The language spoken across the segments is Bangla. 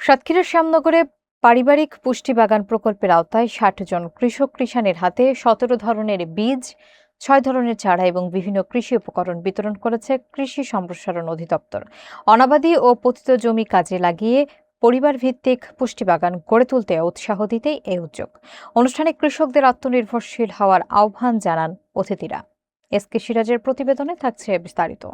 সাতক্ষীরার শ্যামনগরে পারিবারিক পুষ্টি বাগান প্রকল্পের আওতায় ৬০ জন কৃষক কিষানের হাতে ১৭ ধরনের বীজ, ৬ ধরনের চারা এবং বিভিন্ন কৃষি উপকরণ বিতরণ করেছে কৃষি সম্প্রসারণ অধিদপ্তর। অনাবাদি ও পতিত জমি কাজে লাগিয়ে পরিবার ভিত্তিক পুষ্টি বাগান গড়ে তুলতে উৎসাহ দিতেই এই উদ্যোগ। অনুষ্ঠানে কৃষকদের আত্মনির্ভরশীল হওয়ার আহ্বান জানান অতিথিরা। এসকে সিরাজের প্রতিবেদনে থাকছে বিস্তারিত।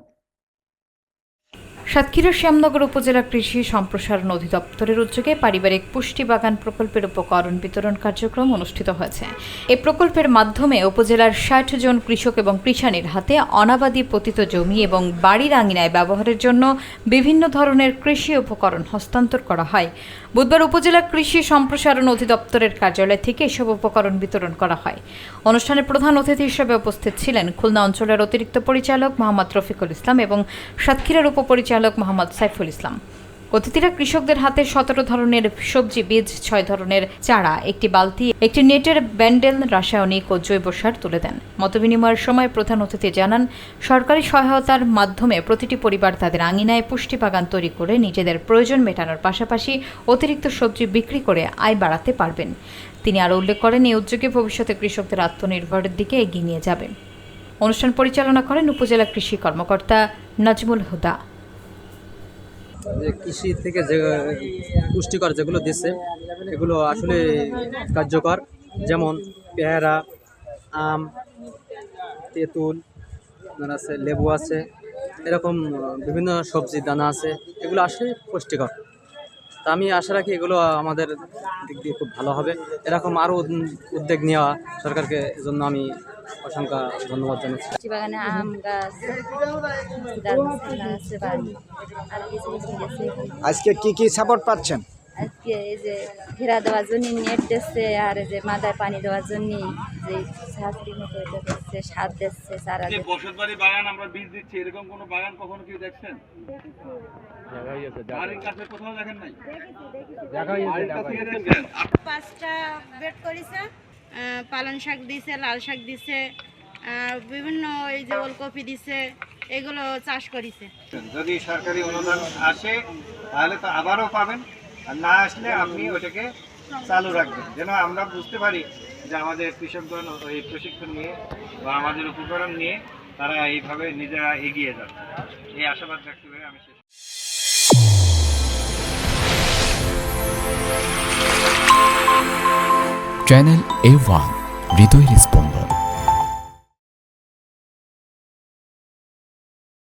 সাতক্ষীরার শ্যামনগর উপজেলা কৃষি সম্প্রসারণ অধিদপ্তরের উদ্যোগে পারিবারিক পুষ্টি বাগান প্রকল্পের উপকরণ বিতরণ কার্যক্রম অনুষ্ঠিত হয়েছে। এই প্রকল্পের মাধ্যমে উপজেলার ৬০ জন কৃষক এবং কৃষানের হাতে অনাবাদি পতিত জমি এবং বাড়ির আঙিনায় ব্যবহারের জন্য বিভিন্ন ধরনের কৃষি উপকরণ হস্তান্তর করা হয়। বুধবার উপজেলা কৃষি সম্প্রসারণ অধিদপ্তরের কার্যালয় থেকে এসব উপকরণ বিতরণ করা হয়। অনুষ্ঠানে প্রধান অতিথি হিসেবে উপস্থিত ছিলেন খুলনা অঞ্চলের অতিরিক্ত পরিচালক মোহাম্মদ রফিকুল ইসলাম এবং সাতক্ষীরার উপপরিচালক মোহাম্মদ সাইফুল ইসলাম। অতিথিরা কৃষকদের হাতে ১৭ ধরনের সবজি বীজ, ৬ ধরনের চারা, একটি বালতি, একটি নেটের ব্যান্ডেল, রাসায়নিক ও জৈব সার তুলে দেন। মতবিনিময়ের সময় প্রধান অতিথি জানান, সরকারি সহায়তার মাধ্যমে প্রতিটি পরিবার তাদের আঙিনায় পুষ্টি বাগান তৈরি করে নিজেদের প্রয়োজন মেটানোর পাশাপাশি অতিরিক্ত সবজি বিক্রি করে আয় বাড়াতে পারবেন। তিনি আরও উল্লেখ করেন, এই উদ্যোগে ভবিষ্যতে কৃষকদের আত্মনির্ভরের দিকে এগিয়ে নিয়ে যাবেন। অনুষ্ঠান পরিচালনা করেন উপজেলা কৃষি কর্মকর্তা নাজমুল হুদা। কৃষি থেকে যে পুষ্টিকর যেগুলো দিচ্ছে এগুলো আসলে কার্যকর, যেমন পেয়ারা, আম, তেঁতুল আছে, লেবু আছে, এরকম বিভিন্ন সবজি দানা আছে, এগুলো আসলে পুষ্টিকর। তা আমি আশা রাখি এগুলো আমাদের দিক দিয়ে খুব ভালো হবে। এরকম আরও উদ্যোগ নেওয়া সরকারকে, এজন্য আমি অসংখ্য ধন্যবাদ জানাচ্ছি। বাগানে আম গাছ আছে বাড়ি, আর কিছু কিছু গেছে। আজকে কি সাপোর্ট পাচ্ছেন? আজকে এই যে ঘেরা দেওয়ার জন্য নেট দিচ্ছে, আর এই যে মাথায় পানি দেওয়ার জন্য যে ছাত্রী মতো এটা দিচ্ছে, সার দিচ্ছে, চারা দিচ্ছে। বসতবাড়ি বাগান আমরা বীজ দিচ্ছি, এরকম কোনো বাগান কখনো কেউ দেখছেন? বাড়ির কাছে কোথাও দেখেন নাই? দেখেন 5টা বেড করেছে, পালং শাক দিছে, লাল শাক দিছে, বিভিন্ন এই যে ওলকপি দিছে, এগুলো চাষ করেছে। যদি সরকারি অনুদান আসে তাহলে তো আবারও পাবেন, আর না আসলে আপনি ওটাকে চালু রাখবেন, যেন আমরা বুঝতে পারি যে আমাদের কৃষকগণ এই প্রশিক্ষণ নিয়ে বা আমাদের উপকরণ নিয়ে তারা এইভাবে নিজেরা এগিয়ে যাবে। এই আশাবাদ ব্যক্ত করে আমি শেষ। চ্যানেল A1 হৃদয়ের স্পন্দন।